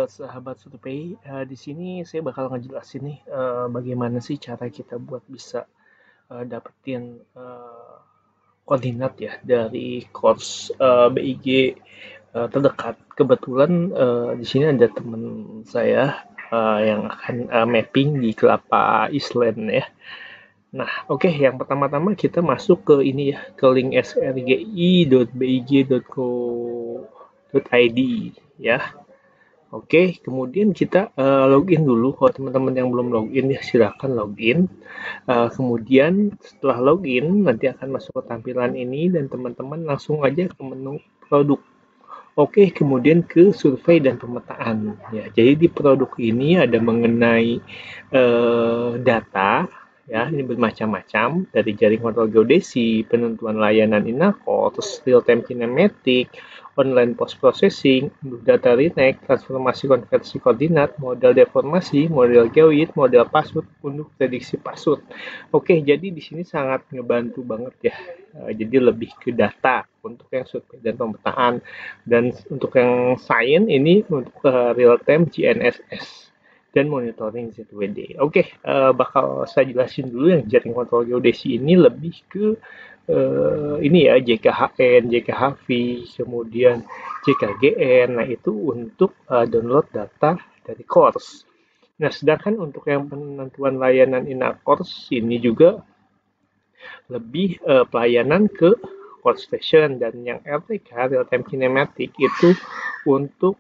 Sahabat survei, di sini saya bakal ngejelasin nih, bagaimana sih cara kita buat bisa dapetin koordinat ya dari course BIG terdekat. Kebetulan di sini ada teman saya yang akan mapping di Kelapa Island ya. Nah, oke, yang pertama-tama kita masuk ke ini ya, ke link srgi.big.co.id ya. Oke, kemudian kita login dulu. Kalau teman-teman yang belum login ya silakan login. Kemudian setelah login nanti akan masuk ke tampilan ini dan teman-teman langsung aja ke menu produk. Oke, kemudian ke survei dan pemetaan. Ya, jadi di produk ini ada mengenai data, ya ini bermacam-macam dari jaring kontrol geodesi, penentuan layanan INACO, terus real time kinematik, online post processing, data renect, transformasi konversi koordinat, model deformasi, model geoid, model password untuk prediksi password. Oke, jadi di sini sangat ngebantu banget ya. Jadi lebih ke data untuk yang survei dan pemetaan, dan untuk yang sains ini untuk real time GNSS dan monitoring ZWD. Oke, bakal saya jelasin dulu yang jaring kontrol geodesi ini lebih ke ini ya JKHN, JKHV, kemudian JKGN. Nah, itu untuk download data dari course. Nah, sedangkan untuk yang penentuan layanan INACORS ini juga lebih pelayanan ke workstation, dan yang RTK real time kinematik itu untuk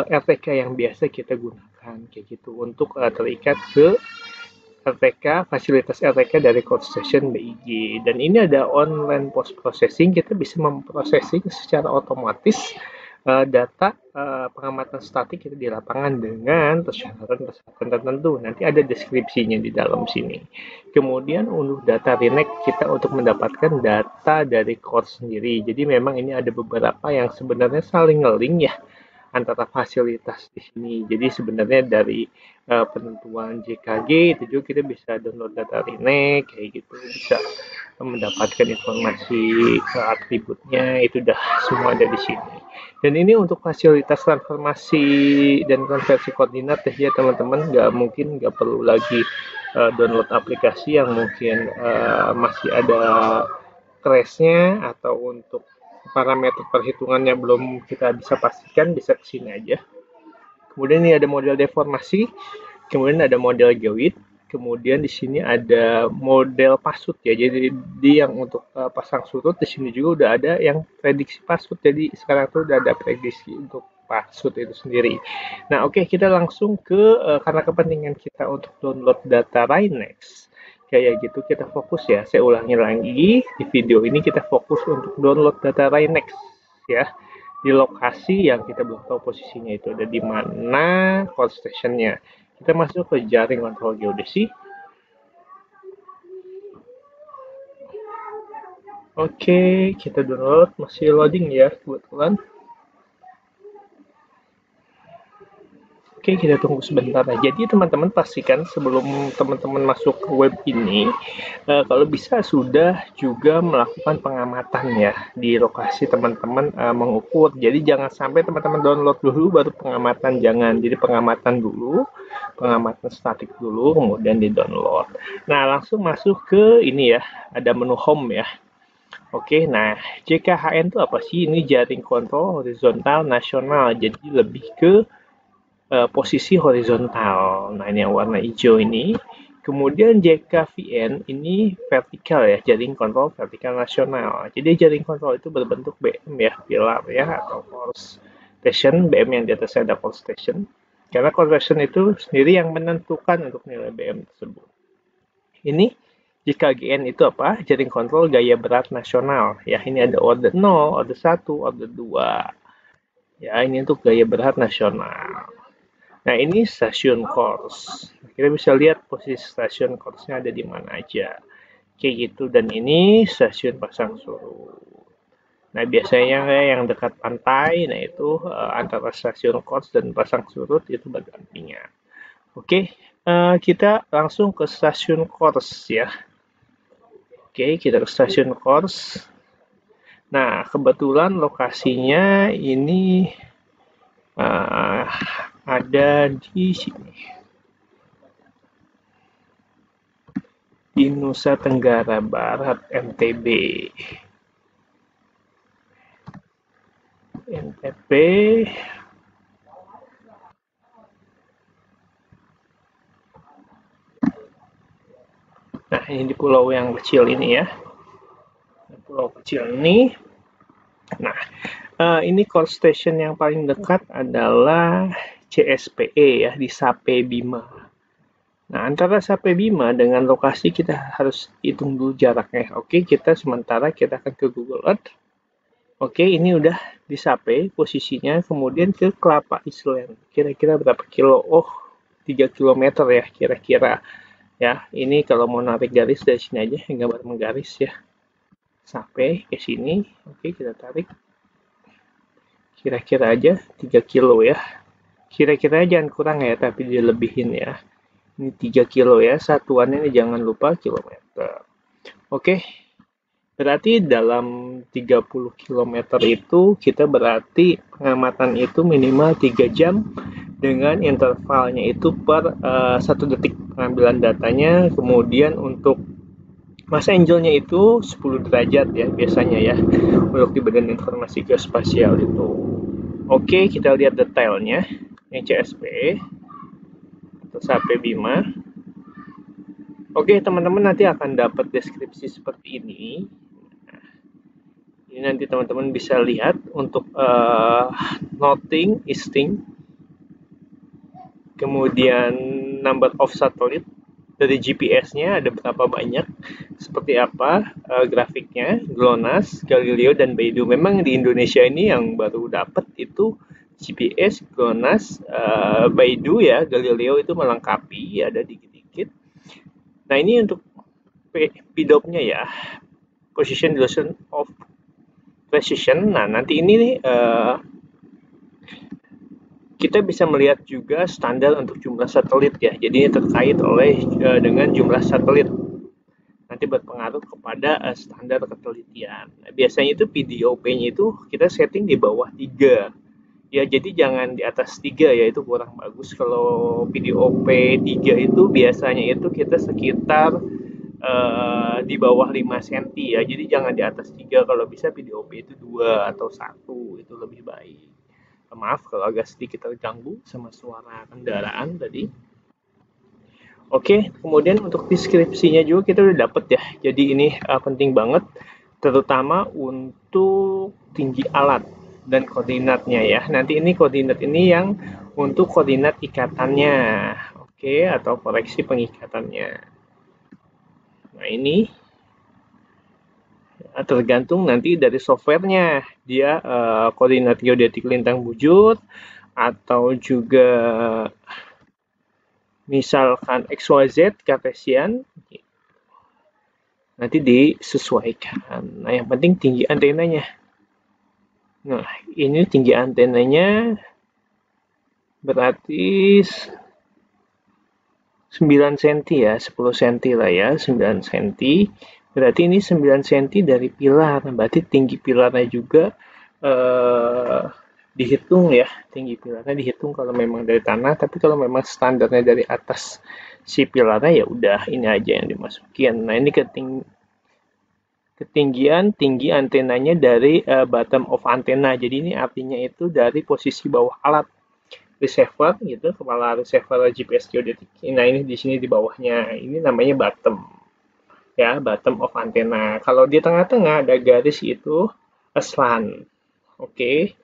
RTK yang biasa kita gunakan kayak gitu untuk terikat ke RTK, fasilitas RTK dari workstation BIG. Dan ini ada online post processing, kita bisa memprosesing secara otomatis data pengamatan statik itu di lapangan dengan persyaratan-persyaratan tertentu. Nanti ada deskripsinya di dalam sini. Kemudian untuk data renect kita untuk mendapatkan data dari core sendiri. Jadi memang ini ada beberapa yang sebenarnya saling nge-link ya antara fasilitas di sini. Jadi sebenarnya dari penentuan JKG itu juga kita bisa download data renect kayak gitu, bisa mendapatkan informasi atributnya, itu udah semua ada di sini. Dan ini untuk fasilitas transformasi dan konversi koordinat ya teman-teman, nggak perlu lagi download aplikasi yang mungkin masih ada crashnya, atau untuk parameter perhitungannya belum kita bisa pastikan, bisa kesini aja. Kemudian ini ada model deformasi, kemudian ada model geoid, kemudian di sini ada model pasut ya. Jadi yang untuk pasang surut di sini juga udah ada yang prediksi pasut. Jadi sekarang tuh udah ada prediksi untuk pasut itu sendiri. Nah, oke, kita langsung ke karena kepentingan kita untuk download data Rhinex kayak gitu, kita fokus ya. Saya ulangi lagi, di video ini kita fokus untuk download data Rhinex ya, di lokasi yang kita belum tahu posisinya itu ada di mana call stationnya. Kita masuk ke jaring kontrol geodesi. Oke, kita download, masih loading ya kebetulan. Oke, kita tunggu sebentar. Nah, jadi teman-teman pastikan sebelum teman-teman masuk ke web ini, kalau bisa sudah juga melakukan pengamatan ya di lokasi teman-teman mengukur. Jadi jangan sampai teman-teman download dulu baru pengamatan, jangan. Jadi pengamatan dulu, pengamatan statik dulu, kemudian di download. Nah, langsung masuk ke ini ya, ada menu home ya. Oke, nah JKHN itu apa sih? Ini jaring kontrol horizontal nasional, jadi lebih ke posisi horizontal. Nah, ini yang warna hijau ini. Kemudian JKVN ini vertikal ya, jaring kontrol vertikal nasional. Jadi jaring kontrol itu berbentuk BM ya, pilar ya, atau core station, BM yang di atasnya ada core station. Karena core station itu sendiri yang menentukan untuk nilai BM tersebut. Ini JKGN itu apa? Jaring kontrol gaya berat nasional. Ya, ini ada order 0, order 1, order 2. Ya, ini untuk gaya berat nasional. Nah, ini stasiun course. Kita bisa lihat posisi stasiun course-nya ada di mana aja. Kayak gitu. Dan ini stasiun pasang surut. Nah, biasanya yang dekat pantai, nah itu antara stasiun course dan pasang surut itu berdampingan. Oke, kita langsung ke stasiun course ya. Oke, kita ke stasiun course. Nah, kebetulan lokasinya ini ada di sini. Di Nusa Tenggara Barat, NTB. NTB. Nah, ini di pulau yang kecil ini ya. Pulau kecil ini. Nah, ini core station yang paling dekat adalah CSPE ya, di Sape Bima. Nah, antara Sape Bima dengan lokasi kita harus hitung dulu jaraknya. Oke, kita sementara kita akan ke Google Earth. Oke, ini udah di Sape posisinya, kemudian ke Kelapa Island. Kira-kira berapa kilo? Oh, 3 km ya kira-kira. Ya, ini kalau mau narik garis dari sini aja, gambar menggaris ya. Sampai ke sini. Oke, kita tarik. Kira-kira aja 3 kilo ya. Kira-kira jangan kurang ya, tapi dilebihin ya. Ini 3 kilo ya, satuannya ini jangan lupa kilometer. Oke, berarti dalam 30 km itu kita berarti pengamatan itu minimal 3 jam dengan intervalnya itu per 1 detik pengambilan datanya. Kemudian untuk masa angelnya itu 10 derajat ya biasanya ya untuk di Badan Informasi Geospasial itu. Oke, kita lihat detailnya yang CSP atau Sape Bima. Oke, teman-teman nanti akan dapat deskripsi seperti ini. Ini nanti teman-teman bisa lihat untuk noting, easting, kemudian number of satellite dari GPS-nya ada berapa banyak, seperti apa grafiknya, GLONASS, Galileo, dan Beidou. Memang di Indonesia ini yang baru dapat itu GPS, GLONASS, Beidou ya, Galileo itu melengkapi, ada dikit-dikit. Nah ini untuk PDOP-nya ya, Position Duration of Precision. Nah nanti ini nih, kita bisa melihat juga standar untuk jumlah satelit ya. Jadi ini terkait dengan jumlah satelit. Nanti berpengaruh kepada standar ketelitian. Nah, biasanya itu PDOP-nya itu kita setting di bawah 3. Ya, jadi jangan di atas 3 ya, itu kurang bagus. Kalau PDOP 3 itu biasanya itu kita sekitar di bawah 5 cm ya. Jadi jangan di atas 3, kalau bisa PDOP itu 2 atau 1 itu lebih baik. Maaf kalau agak sedikit terganggu sama suara kendaraan tadi. Oke, kemudian untuk deskripsinya juga kita udah dapet ya. Jadi ini penting banget, terutama untuk tinggi alat dan koordinatnya ya. Nanti ini koordinat ini yang untuk koordinat ikatannya, oke, atau koreksi pengikatannya. Nah ini tergantung nanti dari softwarenya, dia koordinat geodetik lintang bujur atau juga misalkan XYZ Cartesian, nanti disesuaikan. Nah yang penting tinggi antenanya. Nah ini tinggi antenanya berarti 9 cm ya, 10 cm lah ya, 9 cm. Berarti ini 9 cm dari pilar, berarti tinggi pilarnya juga dihitung ya, tinggi pilarnya dihitung kalau memang dari tanah, tapi kalau memang standarnya dari atas si pilarnya ya udah ini aja yang dimasukin. Nah ini ketinggian tinggi antenanya dari bottom of antenna, jadi ini artinya itu dari posisi bawah alat receiver gitu, kepala receiver GPS geodetik. Nah ini di sini di bawahnya, ini namanya bottom ya, bottom of antenna. Kalau di tengah-tengah ada garis itu slant, oke.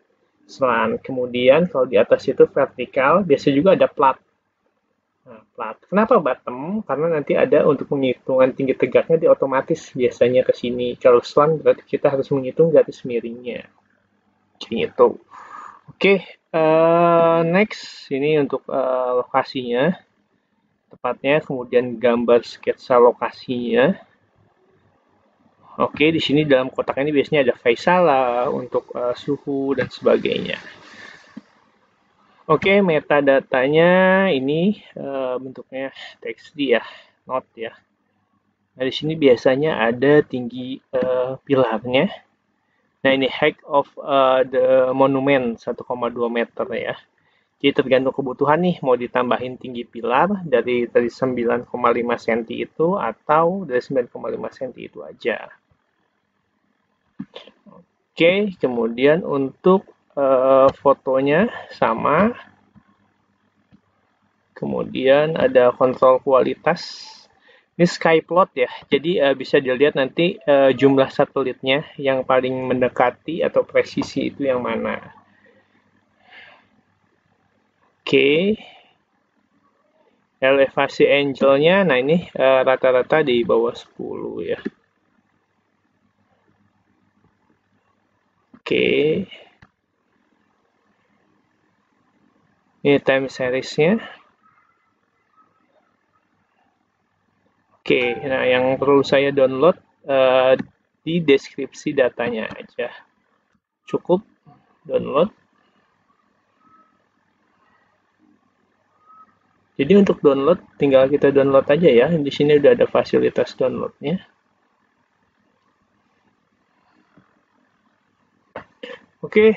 Slant. Kemudian kalau di atas itu vertikal, biasa juga ada plat. Nah, plat. Kenapa bottom? Karena nanti ada untuk penghitungan tinggi tegaknya di otomatis biasanya ke sini. Kalau slant berarti kita harus menghitung garis miringnya. Gitu. Oke, next ini untuk lokasinya, tepatnya, kemudian gambar sketsa lokasinya. Oke, di sini dalam kotak ini biasanya ada Faisala untuk suhu dan sebagainya. Oke, metadatanya ini bentuknya TXT ya, not ya. Nah, di sini biasanya ada tinggi pilarnya. Nah, ini height of the monument 1,2 meter ya. Jadi tergantung kebutuhan nih, mau ditambahin tinggi pilar dari 9,5 cm itu atau dari 9,5 cm itu aja. Oke, kemudian untuk fotonya sama. Kemudian ada kontrol kualitas. Ini Skyplot ya, jadi bisa dilihat nanti jumlah satelitnya yang paling mendekati atau presisi itu yang mana. Oke, elevasi angle-nya, nah ini rata-rata di bawah 10 ya. Oke, ini time series-nya. Oke, nah yang perlu saya download di deskripsi datanya aja. Cukup download. Jadi untuk download, tinggal kita download aja ya. Di sini udah ada fasilitas downloadnya. Oke,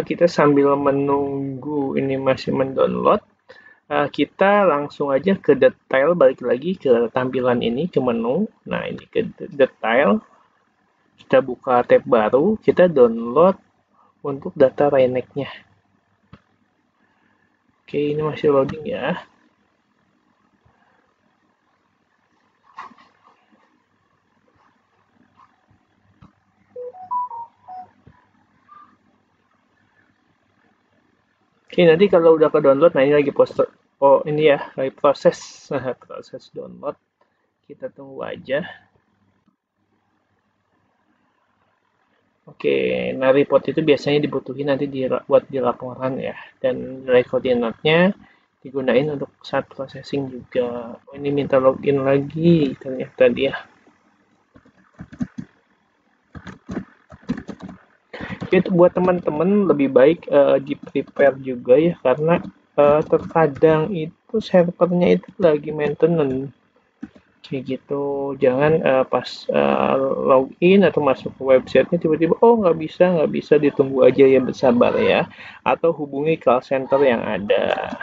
kita sambil menunggu ini masih mendownload, kita langsung aja ke detail, balik lagi ke tampilan ini, ke menu. Nah, ini ke detail. Kita buka tab baru, kita download untuk data Rayneck-nya. Oke, ini masih loading ya. Oke, nanti kalau udah ke download, nah ini lagi poster. Oh, ini ya, lagi proses. Nah, proses download. Kita tunggu aja. Oke, nah report itu biasanya dibutuhin nanti buat di laporan ya. Dan nilai koordinatnya digunain untuk saat processing juga. Oh, ini minta login lagi ternyata dia. Itu buat teman-teman lebih baik di prepare juga ya, karena terkadang itu servernya itu lagi maintenance. Kayak gitu, jangan pas login atau masuk ke websitenya tiba-tiba oh nggak bisa, ditunggu aja ya, bersabar ya, atau hubungi call center yang ada.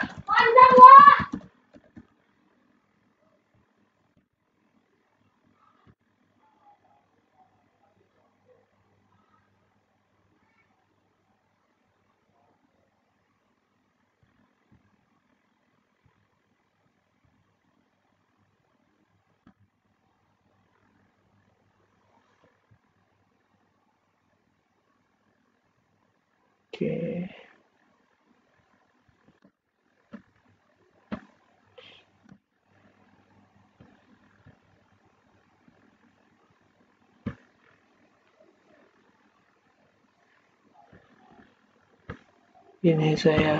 Oke. Ini saya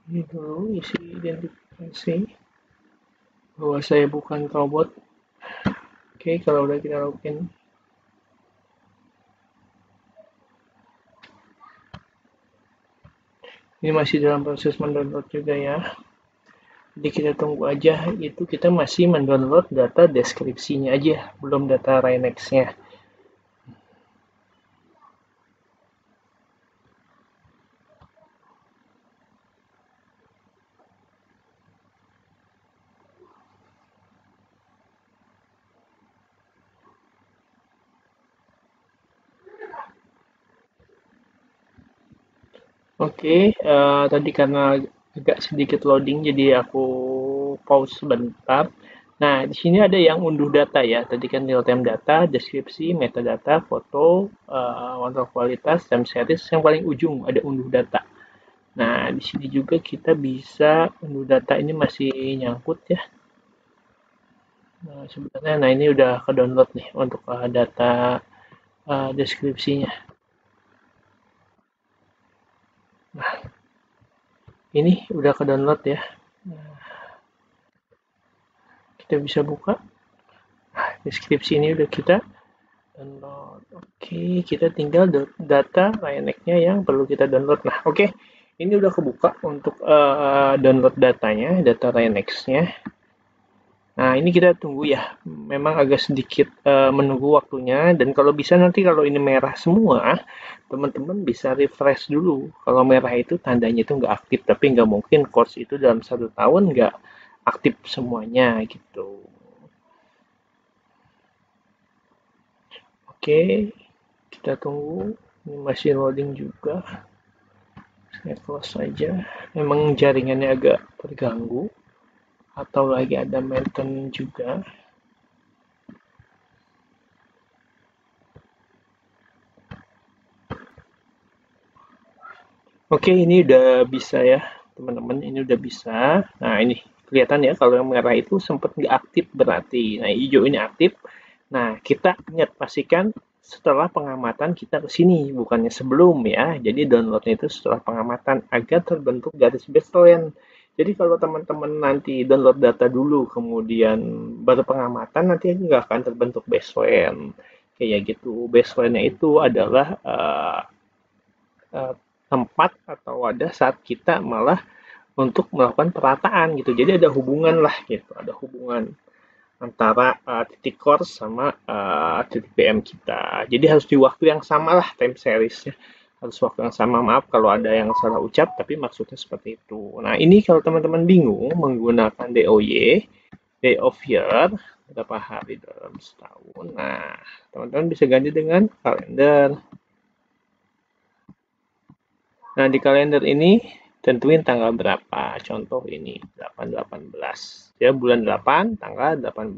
ini dulu isi identifikasi bahwa saya bukan robot. Oke, kalau udah kita login. Ini masih dalam proses mendownload juga ya. Jadi kita tunggu aja, itu kita masih mendownload data deskripsinya aja, belum data Rayneck-nya. Oke, tadi karena agak sedikit loading, jadi aku pause sebentar. Nah, di sini ada yang unduh data ya. Tadi kan real time data, deskripsi, metadata, foto, kontrol kualitas, time series. Yang paling ujung ada unduh data. Nah, di sini juga kita bisa unduh data, ini masih nyangkut ya. Nah, sebenarnya, nah ini udah ke download nih untuk data deskripsinya. Nah, ini udah ke download ya. Nah, kita bisa buka. Nah, deskripsi ini udah kita download. Oke, kita tinggal data Rayneck-nya yang perlu kita download. Nah, oke. Ini udah kebuka untuk download datanya, data Rayneck-nya. Nah, ini kita tunggu ya. Memang agak sedikit menunggu waktunya. Dan kalau bisa nanti kalau ini merah semua, teman-teman bisa refresh dulu. Kalau merah itu tandanya itu nggak aktif. Tapi nggak mungkin course itu dalam 1 tahun nggak aktif semuanya gitu. Oke, kita tunggu. Ini masih loading juga. Saya close saja. Memang jaringannya agak terganggu. Atau lagi ada maintenance juga. Oke, ini udah bisa ya, teman-teman. Ini udah bisa. Nah, ini kelihatan ya kalau yang merah itu sempat nggak aktif berarti. Nah, hijau ini aktif. Nah, kita ingat pastikan setelah pengamatan kita ke sini, bukannya sebelum ya. Jadi downloadnya itu setelah pengamatan agar terbentuk garis baseline. Jadi kalau teman-teman nanti download data dulu, kemudian baru pengamatan, nanti nggak akan terbentuk baseline. Kayak gitu. Baseline-nya itu adalah eh, tempat atau wadah saat kita malah untuk melakukan perataan gitu. Jadi ada hubungan lah gitu, ada hubungan antara titik core sama titik PM kita. Jadi harus di waktu yang sama lah time seriesnya. Harus waktu yang sama, maaf kalau ada yang salah ucap, tapi maksudnya seperti itu. Nah, ini kalau teman-teman bingung menggunakan DOY, Day of Year, berapa hari dalam setahun. Nah, teman-teman bisa ganti dengan kalender. Nah, di kalender ini tentuin tanggal berapa. Contoh ini 8-18. Ya, bulan 8, tanggal 18.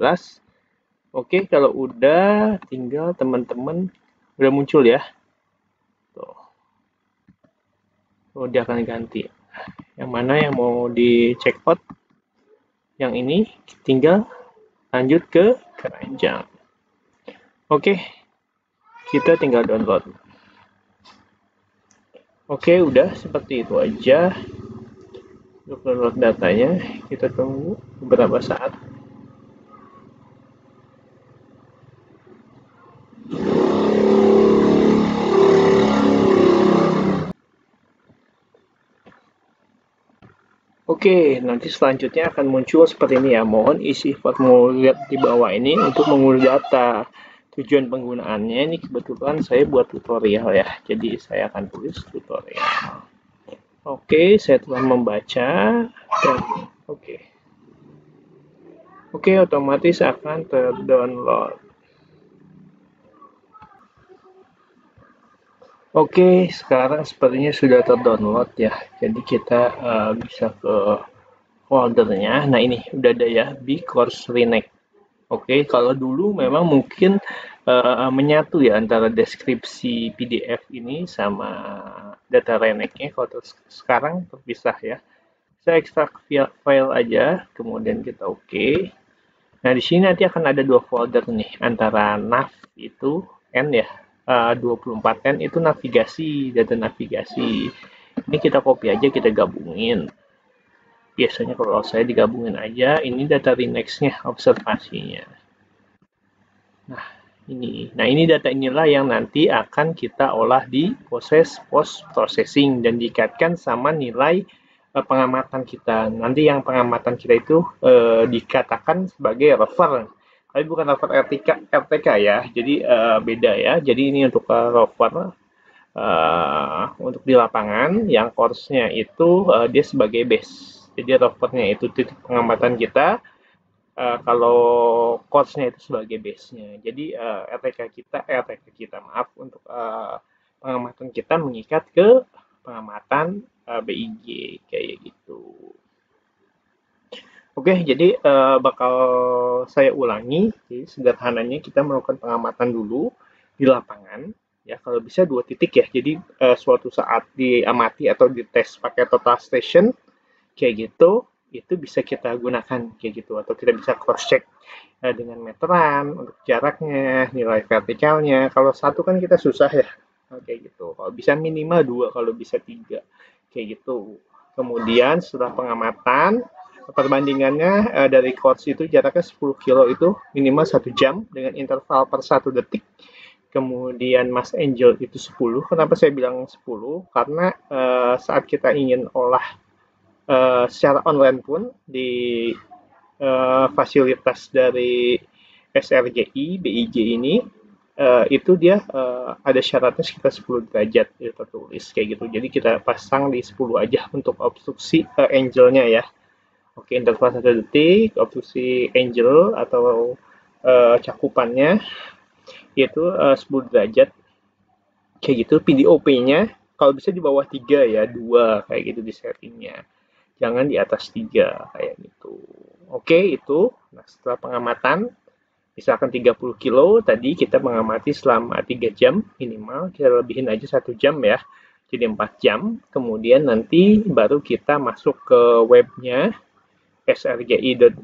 Oke, kalau udah tinggal teman-teman udah muncul ya. Tuh. Oh, dia akan ganti. Yang mana yang mau di check out? Yang ini tinggal lanjut ke keranjang. Oke, kita tinggal download. Oke, udah seperti itu aja. Untuk download datanya, kita tunggu beberapa saat. Oke, nanti selanjutnya akan muncul seperti ini ya. Mohon isi formulir di bawah ini untuk mengunduh data. Tujuan penggunaannya ini kebetulan saya buat tutorial ya. Jadi saya akan tulis tutorial. Oke, saya telah membaca dan oke. Oke, otomatis akan terdownload. Oke, sekarang sepertinya sudah terdownload ya. Jadi kita bisa ke foldernya. Nah, ini udah ada ya, B-Course Renect. Oke, kalau dulu memang mungkin menyatu ya antara deskripsi PDF ini sama data reneknya. Kalau sekarang terpisah ya. Saya ekstrak file aja, kemudian kita oke. Nah, di sini nanti akan ada dua folder nih, antara nav itu N ya, 24N itu navigasi, data navigasi. Ini kita copy aja, kita gabungin. Biasanya kalau saya digabungin aja, ini data renexnya, observasinya. Nah, ini data inilah yang nanti akan kita olah di proses post processing dan dikaitkan sama nilai pengamatan kita. Nanti yang pengamatan kita itu dikatakan sebagai rover. Tapi bukan rover RTK ya. Jadi beda ya. Jadi ini untuk rover untuk di lapangan yang course-nya itu dia sebagai base. Jadi rovernya itu titik pengamatan kita, kalau coach-nya itu sebagai base-nya. Jadi RTK kita maaf untuk pengamatan kita mengikat ke pengamatan BIG kayak gitu. Oke, jadi bakal saya ulangi. Jadi sederhananya kita melakukan pengamatan dulu di lapangan. Ya, kalau bisa 2 titik ya. Jadi suatu saat diamati atau dites pakai total station kayak gitu, itu bisa kita gunakan kayak gitu, atau kita bisa cross check dengan meteran untuk jaraknya, nilai vertikalnya. Kalau satu kan kita susah ya, kayak gitu. Kalau bisa minimal 2, kalau bisa 3 kayak gitu. Kemudian setelah pengamatan, perbandingannya dari course itu jaraknya 10 kilo itu minimal 1 jam dengan interval per 1 detik. Kemudian Mas Angel itu 10. Kenapa saya bilang 10? Karena saat kita ingin olah secara online pun di fasilitas dari SRJI, BIJ ini itu dia ada syaratnya sekitar 10 derajat itu tertulis kayak gitu. Jadi kita pasang di 10 aja untuk obstruksi angle-nya ya. Oke, interval 1 detik, obstruksi angle atau cakupannya itu 10 derajat kayak gitu. PDOP-nya kalau bisa di bawah 3 ya, 2 kayak gitu di settingnya. Jangan di atas 3 kayak gitu. Oke, itu. Nah, setelah pengamatan misalkan 30 kilo tadi kita mengamati selama 3 jam minimal, kita lebihin aja 1 jam ya, jadi 4 jam. Kemudian nanti baru kita masuk ke webnya srgi.bij.go.id,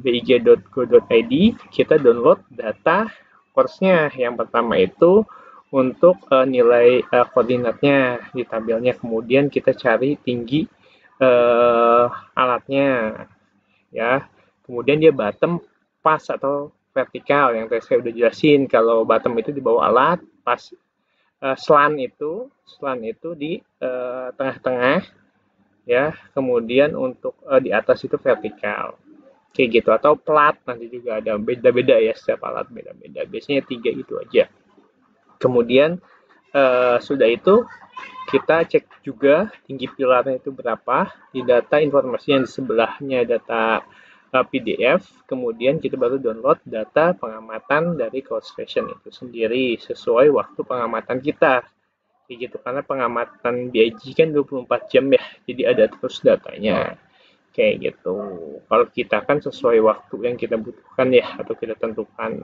kita download data course-nya. Yang pertama itu untuk nilai koordinatnya di tabelnya, kemudian kita cari tinggi alatnya ya, kemudian dia bottom pas atau vertikal yang tadi saya udah jelasin. Kalau bottom itu di bawah alat, pas slant itu di tengah-tengah ya, kemudian untuk di atas itu vertikal kayak gitu, atau plat nanti juga ada, beda-beda ya, setiap alat beda-beda, biasanya 3 itu aja. Kemudian sudah itu kita cek juga tinggi pilarnya itu berapa di data informasi yang di sebelahnya, data PDF. Kemudian kita baru download data pengamatan dari CloudStation itu sendiri sesuai waktu pengamatan kita kayak gitu, karena pengamatan BIG kan 24 jam ya, jadi ada terus datanya kayak gitu. Kalau kita kan sesuai waktu yang kita butuhkan ya, atau kita tentukan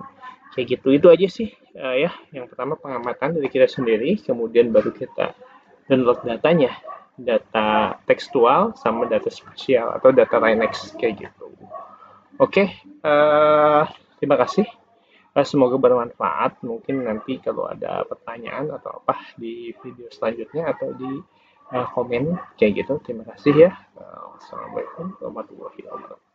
kayak gitu. Itu aja sih ya. Yang pertama pengamatan dari kita sendiri, kemudian baru kita download datanya, data tekstual sama data spasial atau data Rhinex kayak gitu. Oke, terima kasih. Semoga bermanfaat. Mungkin nanti kalau ada pertanyaan atau apa di video selanjutnya atau di komen kayak gitu. Terima kasih ya. Wassalamualaikum warahmatullahi wabarakatuh.